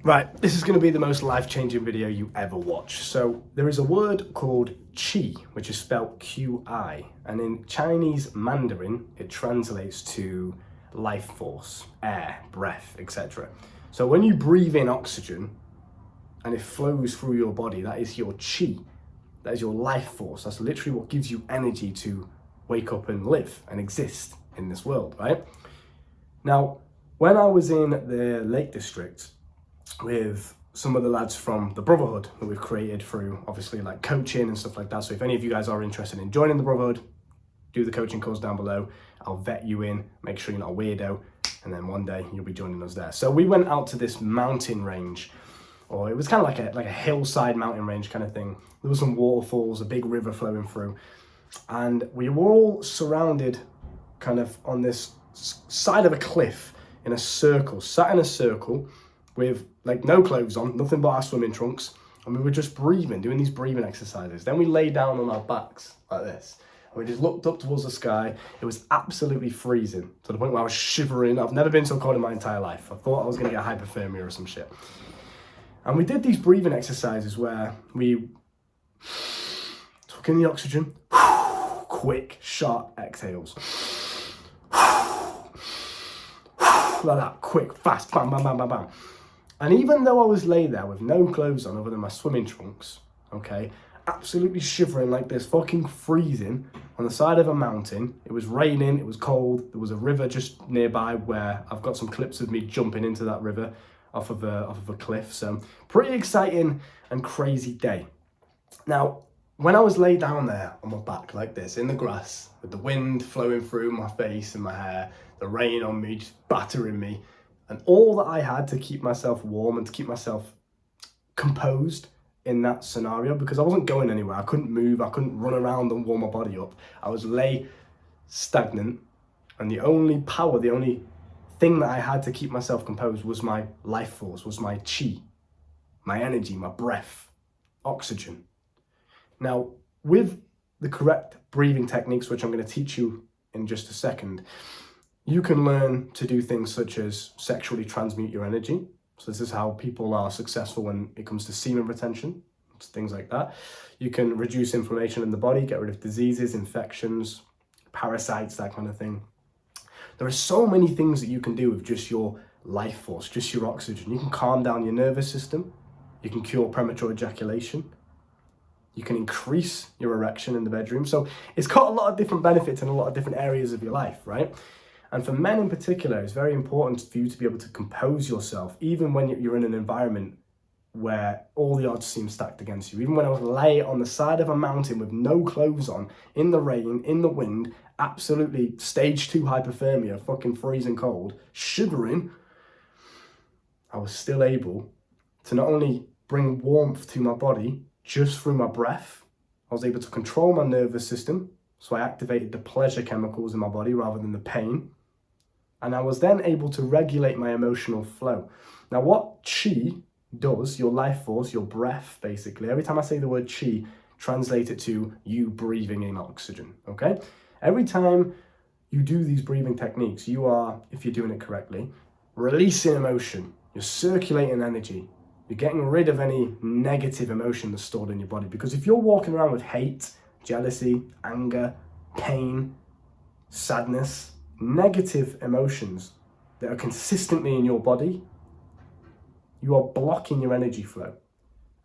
Right, this is going to be the most life-changing video you ever watch. So there is a word called qi, which is spelled Qi, and in Chinese Mandarin, it translates to life force, air, breath, etc. So when you breathe in oxygen and it flows through your body, that is your qi, that is your life force. That's literally what gives you energy to wake up and live and exist in this world, right? Now, when I was in the Lake District, with some of the lads from the Brotherhood that we've created through obviously like coaching and stuff like that. So if any of you guys are interested in joining the Brotherhood, do the coaching course down below. I'll vet you in, make sure you're not a weirdo, and then one day you'll be joining us there. So we went out to this mountain range, or it was kind of like a hillside mountain range kind of thing. There was some waterfalls, a big river flowing through, and we were all surrounded kind of on this side of a cliff in a circle, sat in a circle with like no clothes on, nothing but our swimming trunks, and we were just breathing, doing these breathing exercises. Then we lay down on our backs like this, and we just looked up towards the sky. It was absolutely freezing to the point where I was shivering. I've never been so cold in my entire life. I thought I was gonna get hypothermia or some shit. And we did these breathing exercises where we took in the oxygen, quick, sharp exhales. Like that, quick, fast, bam, bam, bam, bam, bam. And even though I was laid there with no clothes on other than my swimming trunks, okay, absolutely shivering like this, fucking freezing on the side of a mountain. It was raining, it was cold, there was a river just nearby where I've got some clips of me jumping into that river off of a cliff. So pretty exciting and crazy day. Now, when I was laid down there on my back like this in the grass, with the wind flowing through my face and my hair, the rain on me just battering me, and all that I had to keep myself warm and to keep myself composed in that scenario, because I wasn't going anywhere. I couldn't move, I couldn't run around and warm my body up. I was lay stagnant, and the only power, the only thing that I had to keep myself composed was my life force, was my qi, my energy, my breath, oxygen. Now, with the correct breathing techniques, which I'm going to teach you in just a second, you can learn to do things such as sexually transmute your energy. So this is how people are successful when it comes to semen retention, things like that. You can reduce inflammation in the body, get rid of diseases, infections, parasites, that kind of thing. There are so many things that you can do with just your life force, just your oxygen. You can calm down your nervous system. You can cure premature ejaculation. You can increase your erection in the bedroom. So it's got a lot of different benefits in a lot of different areas of your life, right? And for men in particular, it's very important for you to be able to compose yourself, even when you're in an environment where all the odds seem stacked against you. Even when I was lay on the side of a mountain with no clothes on, in the rain, in the wind, absolutely stage 2 hypothermia, fucking freezing cold, shivering, I was still able to not only bring warmth to my body just through my breath, I was able to control my nervous system, so I activated the pleasure chemicals in my body rather than the pain. And I was then able to regulate my emotional flow. Now, what qi does, your life force, your breath, basically, every time I say the word qi, translate it to you breathing in oxygen, okay? Every time you do these breathing techniques, you are, if you're doing it correctly, releasing emotion, you're circulating energy, you're getting rid of any negative emotion that's stored in your body. Because if you're walking around with hate, jealousy, anger, pain, sadness, negative emotions that are consistently in your body, you are blocking your energy flow.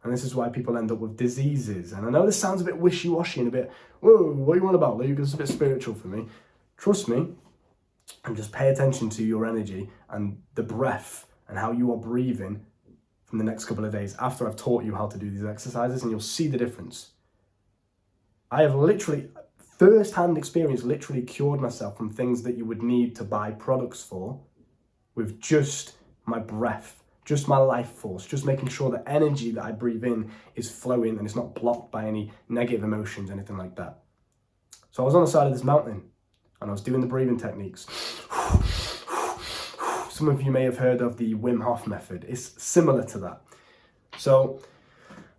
And this is why people end up with diseases. And I know this sounds a bit wishy-washy and a bit, whoa, what are you on about, Luke? It's a bit spiritual for me. Trust me, and just pay attention to your energy and the breath and how you are breathing from the next couple of days after I've taught you how to do these exercises, and you'll see the difference. I have literally, first-hand experience, literally cured myself from things that you would need to buy products for with just my breath, just my life force, just making sure the energy that I breathe in is flowing and it's not blocked by any negative emotions, anything like that. So I was on the side of this mountain and I was doing the breathing techniques. Some of you may have heard of the Wim Hof method. It's similar to that. So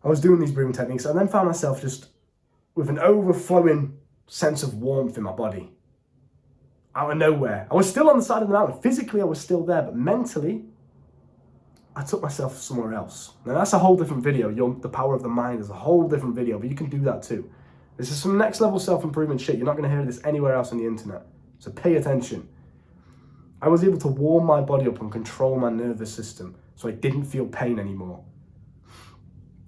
I was doing these breathing techniques and then found myself just with an overflowing sense of warmth in my body. Out of nowhere. I was still on the side of the mountain. Physically, I was still there, but mentally, I took myself somewhere else. Now that's a whole different video. The power of the mind is a whole different video, but you can do that too. This is some next level self-improvement shit. You're not going to hear this anywhere else on the internet. So pay attention. I was able to warm my body up and control my nervous system so I didn't feel pain anymore.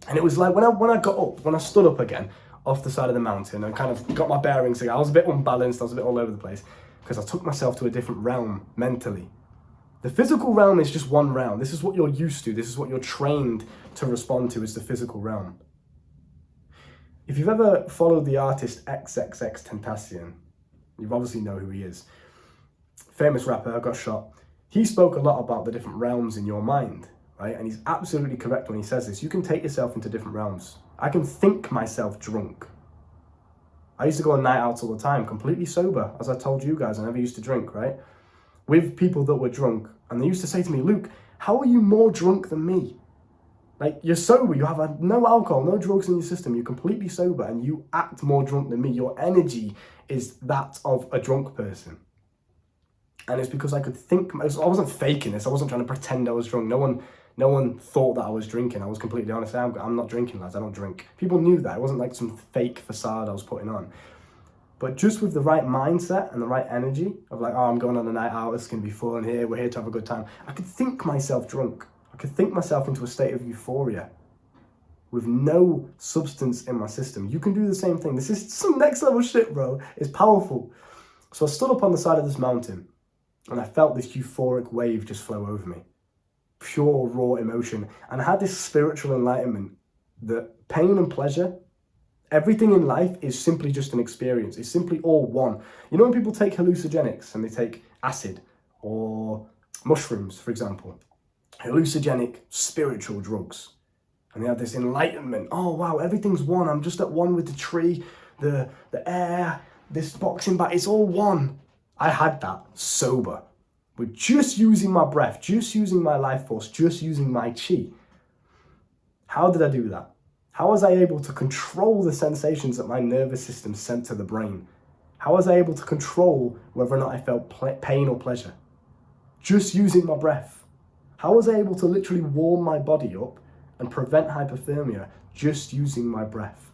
And it was like when I stood up again off the side of the mountain and kind of got my bearings again, I was a bit unbalanced, I was a bit all over the place because I took myself to a different realm mentally. The physical realm is just one realm. This is what you're used to. This is what you're trained to respond to, is the physical realm. If you've ever followed the artist XXXTentacion, you obviously know who he is. Famous rapper, got shot. He spoke a lot about the different realms in your mind, right? And he's absolutely correct when he says this. You can take yourself into different realms. I can think myself drunk. I used to go on night outs all the time, completely sober, as I told you guys. I never used to drink, right? With people that were drunk. And they used to say to me, Luke, how are you more drunk than me? Like, you're sober, you have no alcohol, no drugs in your system, you're completely sober, and you act more drunk than me. Your energy is that of a drunk person. And it's because I could think, I wasn't faking this, I wasn't trying to pretend I was drunk. No one thought that I was drinking. I was completely honest. I'm not drinking, lads, I don't drink. People knew that. It wasn't like some fake facade I was putting on. But just with the right mindset and the right energy of like, oh, I'm going on a night out, it's going to be fun here, we're here to have a good time. I could think myself drunk. I could think myself into a state of euphoria with no substance in my system. You can do the same thing. This is some next level shit, bro. It's powerful. So I stood up on the side of this mountain and I felt this euphoric wave just flow over me. Pure, raw emotion. And I had this spiritual enlightenment that pain and pleasure, everything in life is simply just an experience. It's simply all one. You know when people take hallucinogenics and they take acid or mushrooms, for example, hallucinogenic spiritual drugs, and they have this enlightenment. Oh wow, everything's one. I'm just at one with the tree, the air, this boxing bag. It's all one. I had that sober, with just using my breath, just using my life force, just using my chi. How did I do that? How was I able to control the sensations that my nervous system sent to the brain? How was I able to control whether or not I felt pain or pleasure? Just using my breath. How was I able to literally warm my body up and prevent hypothermia just using my breath?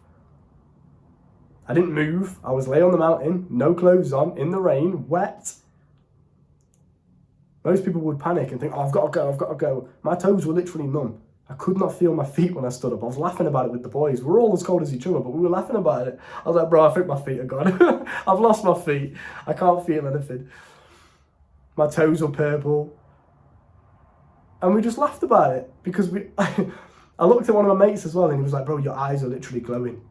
I didn't move. I was lay on the mountain, no clothes on, in the rain, wet. Most people would panic and think, oh, I've got to go. My toes were literally numb. I could not feel my feet when I stood up. I was laughing about it with the boys. We're all as cold as each other, but we were laughing about it. I was like, bro, I think my feet are gone. I've lost my feet. I can't feel anything. My toes were purple. And we just laughed about it because I looked at one of my mates as well and he was like, bro, your eyes are literally glowing.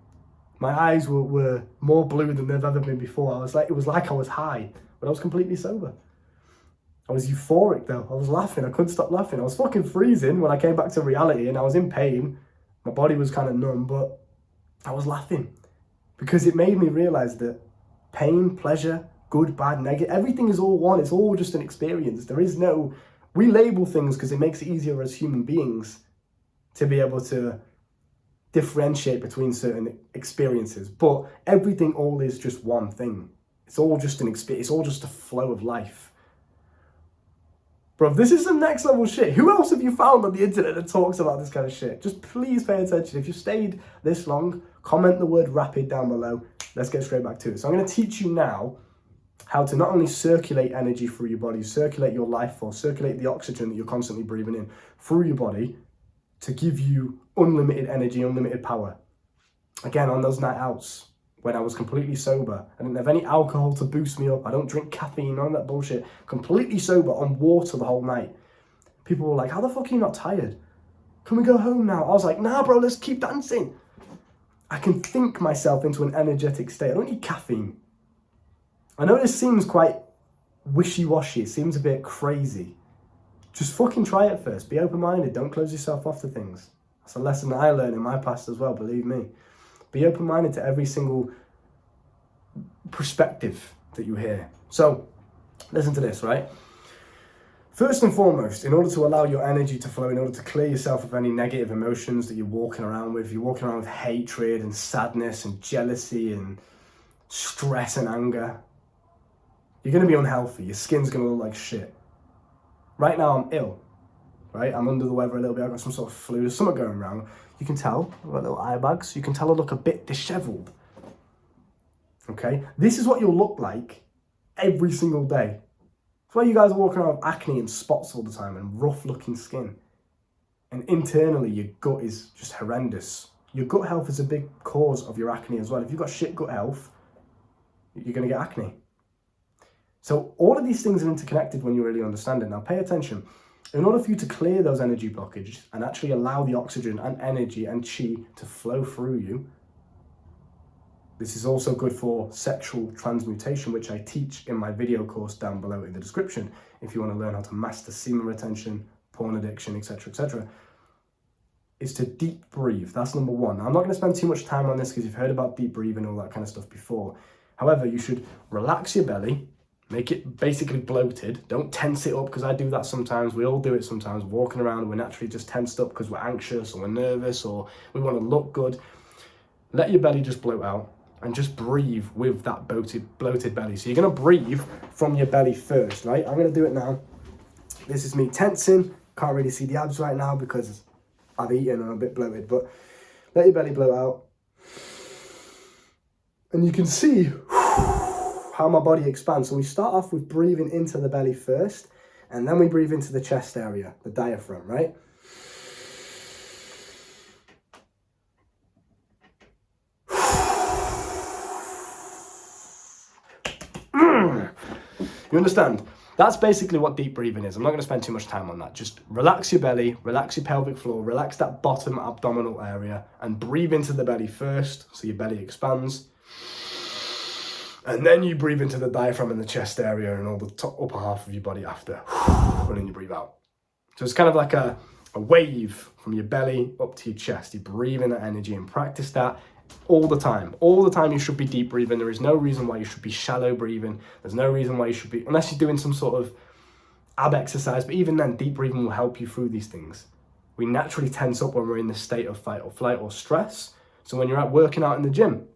My eyes were more blue than they've ever been before. It was like I was high, but I was completely sober. I was euphoric though. I was laughing. I couldn't stop laughing. I was fucking freezing when I came back to reality and I was in pain. My body was kind of numb, but I was laughing because it made me realize that pain, pleasure, good, bad, negative, everything is all one. It's all just an experience. We label things because it makes it easier as human beings to be able to differentiate between certain experiences. But everything all is just one thing. It's all just an experience. It's all just a flow of life. Bro, this is some next level shit. Who else have you found on the internet that talks about this kind of shit? Just please pay attention. If you've stayed this long, comment the word rapid down below. Let's get straight back to it. So I'm going to teach you now how to not only circulate energy through your body, circulate your life force, circulate the oxygen that you're constantly breathing in through your body to give you unlimited energy, unlimited power. Again, on those night outs, when I was completely sober, I didn't have any alcohol to boost me up, I don't drink caffeine, none of that bullshit, completely sober on water the whole night. People were like, how the fuck are you not tired? Can we go home now? I was like, nah bro, let's keep dancing. I can think myself into an energetic state. I don't need caffeine. I know this seems quite wishy-washy, it seems a bit crazy. Just fucking try it first. Be open-minded, don't close yourself off to things. That's a lesson that I learned in my past as well, believe me. Be open-minded to every single perspective that you hear. So, listen to this, right? First and foremost, in order to allow your energy to flow, in order to clear yourself of any negative emotions that you're walking around with hatred and sadness and jealousy and stress and anger, you're going to be unhealthy. Your skin's going to look like shit. Right now, I'm ill. right? I'm under the weather a little bit. I've got some sort of flu. There's something going around. You can tell. I've got little eye bags. You can tell I look a bit disheveled. Okay? This is what you'll look like every single day. That's why you guys are walking around with acne and spots all the time and rough-looking skin. And internally, your gut is just horrendous. Your gut health is a big cause of your acne as well. If you've got shit gut health, you're going to get acne. So all of these things are interconnected when you really understand it. Now pay attention. In order for you to clear those energy blockages and actually allow the oxygen and energy and chi to flow through you, this is also good for sexual transmutation, which I teach in my video course down below in the description. If you want to learn how to master semen retention, porn addiction, etc., is to deep breathe. That's number one. Now, I'm not going to spend too much time on this because you've heard about deep breathing and all that kind of stuff before. However, you should relax your belly, make it basically bloated. Don't tense it up, because I do that sometimes. We all do it sometimes. Walking around, we're naturally just tensed up because we're anxious or we're nervous or we want to look good. Let your belly just bloat out and just breathe with that bloated belly. So you're going to breathe from your belly first, right? I'm going to do it now. This is me tensing. Can't really see the abs right now because I've eaten and I'm a bit bloated, but let your belly bloat out. And you can see how my body expands. So we start off with breathing into the belly first, and then we breathe into the chest area, the diaphragm, right? You understand? That's basically what deep breathing is. I'm not going to spend too much time on that. Just relax your belly, relax your pelvic floor, relax that bottom abdominal area, and breathe into the belly first, so your belly expands. And then you breathe into the diaphragm and the chest area and all the upper half of your body after. And then you breathe out. So it's kind of like a wave from your belly up to your chest. You breathe in that energy and practice that all the time. All the time you should be deep breathing. There is no reason why you should be shallow breathing. There's no reason why you should be, unless you're doing some sort of ab exercise, but even then, deep breathing will help you through these things. We naturally tense up when we're in this state of fight or flight or stress. So when you're out working out in the gym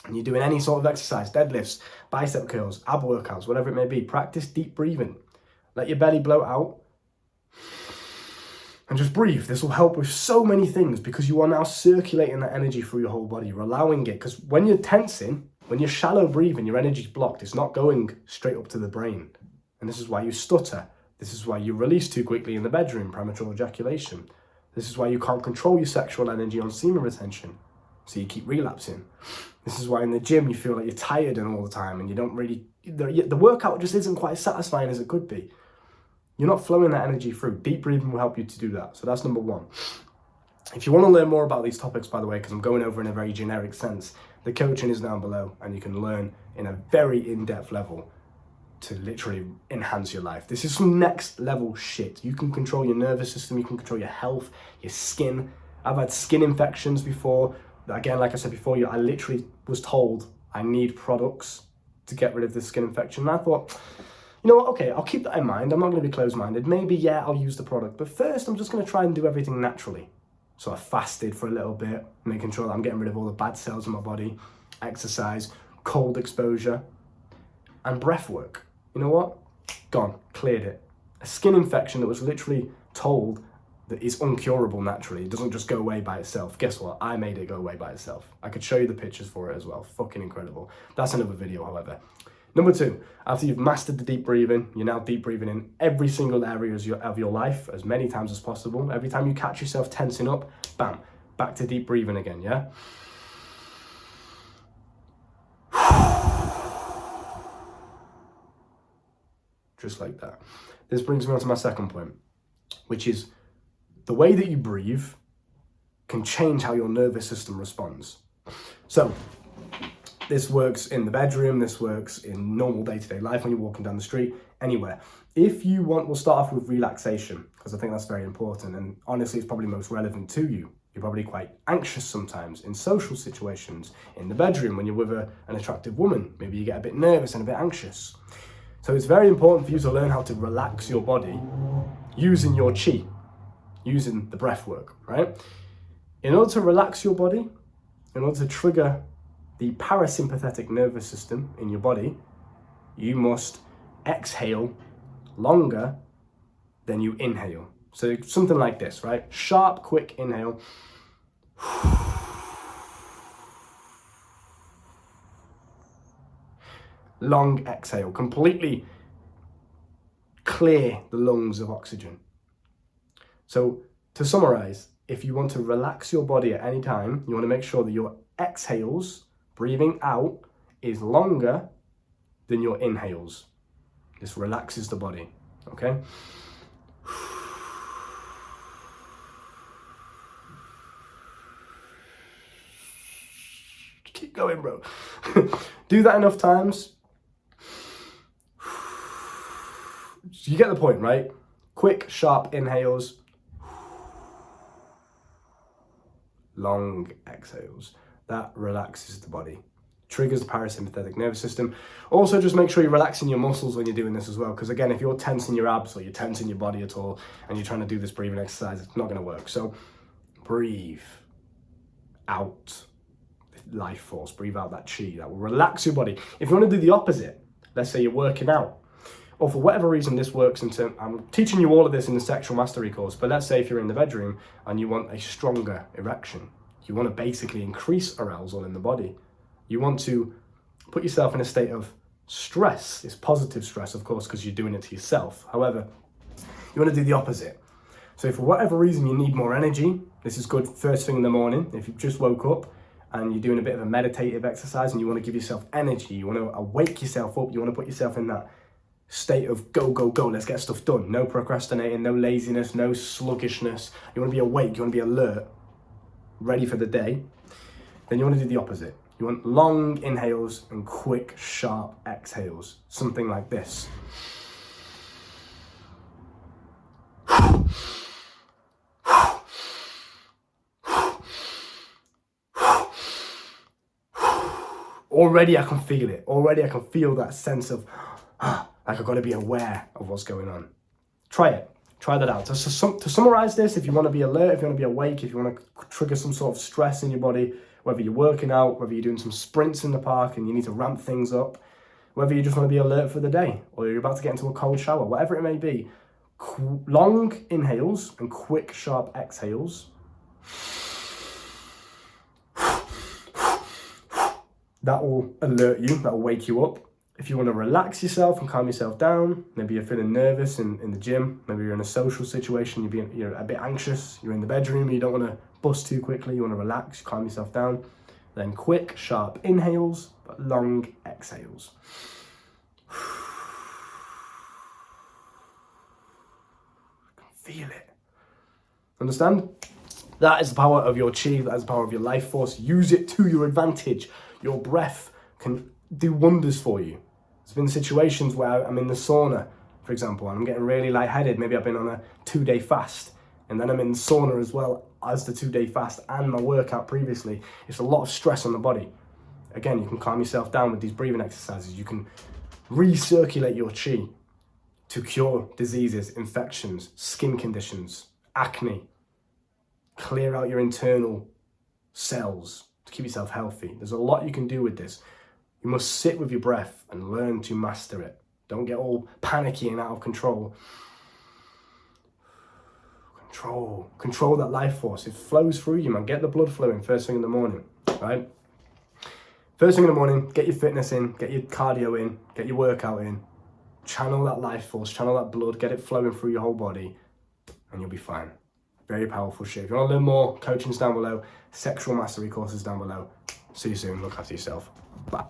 and you're doing any sort of exercise, deadlifts, bicep curls, ab workouts, whatever it may be, practice deep breathing. Let your belly bloat out and just breathe. This will help with so many things because you are now circulating that energy through your whole body. You're allowing it, because when you're tensing, when you're shallow breathing, your energy's blocked. It's not going straight up to the brain. And this is why you stutter. This is why you release too quickly in the bedroom, premature ejaculation. This is why you can't control your sexual energy on semen retention. So you keep relapsing. This is why in the gym you feel like you're tired and all the time and you don't really, the workout just isn't quite as satisfying as it could be. You're not flowing that energy through. Deep breathing will help you to do that. So that's number one. If you want to learn more about these topics, by the way, because I'm going over in a very generic sense, the coaching is down below and you can learn in a very in-depth level to literally enhance your life. This is some next level shit. You can control your nervous system, you can control your health, your skin. I've had skin infections before. Again, like I said before, I literally was told I need products to get rid of this skin infection. And I thought, you know what, okay, I'll keep that in mind. I'm not going to be closed-minded. Maybe, yeah, I'll use the product. But first, I'm just going to try and do everything naturally. So I fasted for a little bit, making sure that I'm getting rid of all the bad cells in my body, exercise, cold exposure, and breath work. You know what? Gone. Cleared it. A skin infection that was literally told that is uncurable naturally. It doesn't just go away by itself. Guess what? I made it go away by itself. I could show you the pictures for it as well. Fucking incredible. That's another video, however. Number two, after you've mastered the deep breathing, you're now deep breathing in every single area of your life as many times as possible. Every time you catch yourself tensing up, bam, back to deep breathing again, yeah? Just like that. This brings me on to my second point, which is the way that you breathe can change how your nervous system responds. So, this works in the bedroom, this works in normal day-to-day life when you're walking down the street, anywhere. If you want, we'll start off with relaxation, because I think that's very important, and honestly, it's probably most relevant to you. You're probably quite anxious sometimes in social situations, in the bedroom when you're with an attractive woman. Maybe you get a bit nervous and a bit anxious. So it's very important for you to learn how to relax your body using your chi, using the breath work, right? In order to relax your body, in order to trigger the parasympathetic nervous system in your body, you must exhale longer than you inhale. So something like this, right? Sharp, quick inhale. Long exhale. Completely clear the lungs of oxygen. So to summarize, if you want to relax your body at any time, you want to make sure that your exhales, breathing out, is longer than your inhales. This relaxes the body, okay? Keep going, bro. Do that enough times. You get the point, right? Quick, sharp inhales. Long exhales. That relaxes the body. Triggers the parasympathetic nervous system. Also, just make sure you're relaxing your muscles when you're doing this as well. Because again, if you're tensing your abs or you're tensing your body at all and you're trying to do this breathing exercise, it's not going to work. So breathe out life force. Breathe out that chi. That will relax your body. If you want to do the opposite, let's say you're working out, or for whatever reason this works into, I'm teaching you all of this in the sexual mastery course, but let's say if you're in the bedroom and you want a stronger erection, you want to basically increase arousal in the body. You want to put yourself in a state of stress. It's positive stress, of course, because you're doing it to yourself. However, you want to do the opposite. So if for whatever reason you need more energy, this is good first thing in the morning. If you've just woke up and you're doing a bit of a meditative exercise and you want to give yourself energy, you want to awake yourself up, you want to put yourself in that state of go, go, go, let's get stuff done. No procrastinating, no laziness, no sluggishness. You want to be awake, you want to be alert, ready for the day. Then you want to do the opposite. You want long inhales and quick, sharp exhales. Something like this. Already I can feel it. Already I can feel that sense of, like I've got to be aware of what's going on. Try it. Try that out. To summarize this, if you want to be alert, if you want to be awake, if you want to trigger some sort of stress in your body, whether you're working out, whether you're doing some sprints in the park and you need to ramp things up, whether you just want to be alert for the day or you're about to get into a cold shower, whatever it may be, long inhales and quick, sharp exhales. That will alert you, that will wake you up. If you want to relax yourself and calm yourself down, maybe you're feeling nervous in the gym, maybe you're in a social situation, you're a bit anxious, you're in the bedroom, you don't want to bust too quickly, you want to relax, calm yourself down, then quick, sharp inhales, but long exhales. Feel it. Understand? That is the power of your chi, that is the power of your life force. Use it to your advantage. Your breath can do wonders for you. There's been situations where I'm in the sauna, for example, and I'm getting really lightheaded. Maybe I've been on a 2-day fast, and then I'm in the sauna as well as the 2-day fast and my workout previously. It's a lot of stress on the body. Again, you can calm yourself down with these breathing exercises. You can recirculate your chi to cure diseases, infections, skin conditions, acne, clear out your internal cells to keep yourself healthy. There's a lot you can do with this. You must sit with your breath and learn to master it. Don't get all panicky and out of control. Control that life force. It flows through you, man. Get the blood flowing first thing in the morning, right? First thing in the morning, get your fitness in, get your cardio in, get your workout in. Channel that life force, channel that blood, get it flowing through your whole body, and you'll be fine. Very powerful shit. If you want to learn more, coaching's down below, sexual mastery courses down below. See you soon. Look after yourself. Bye.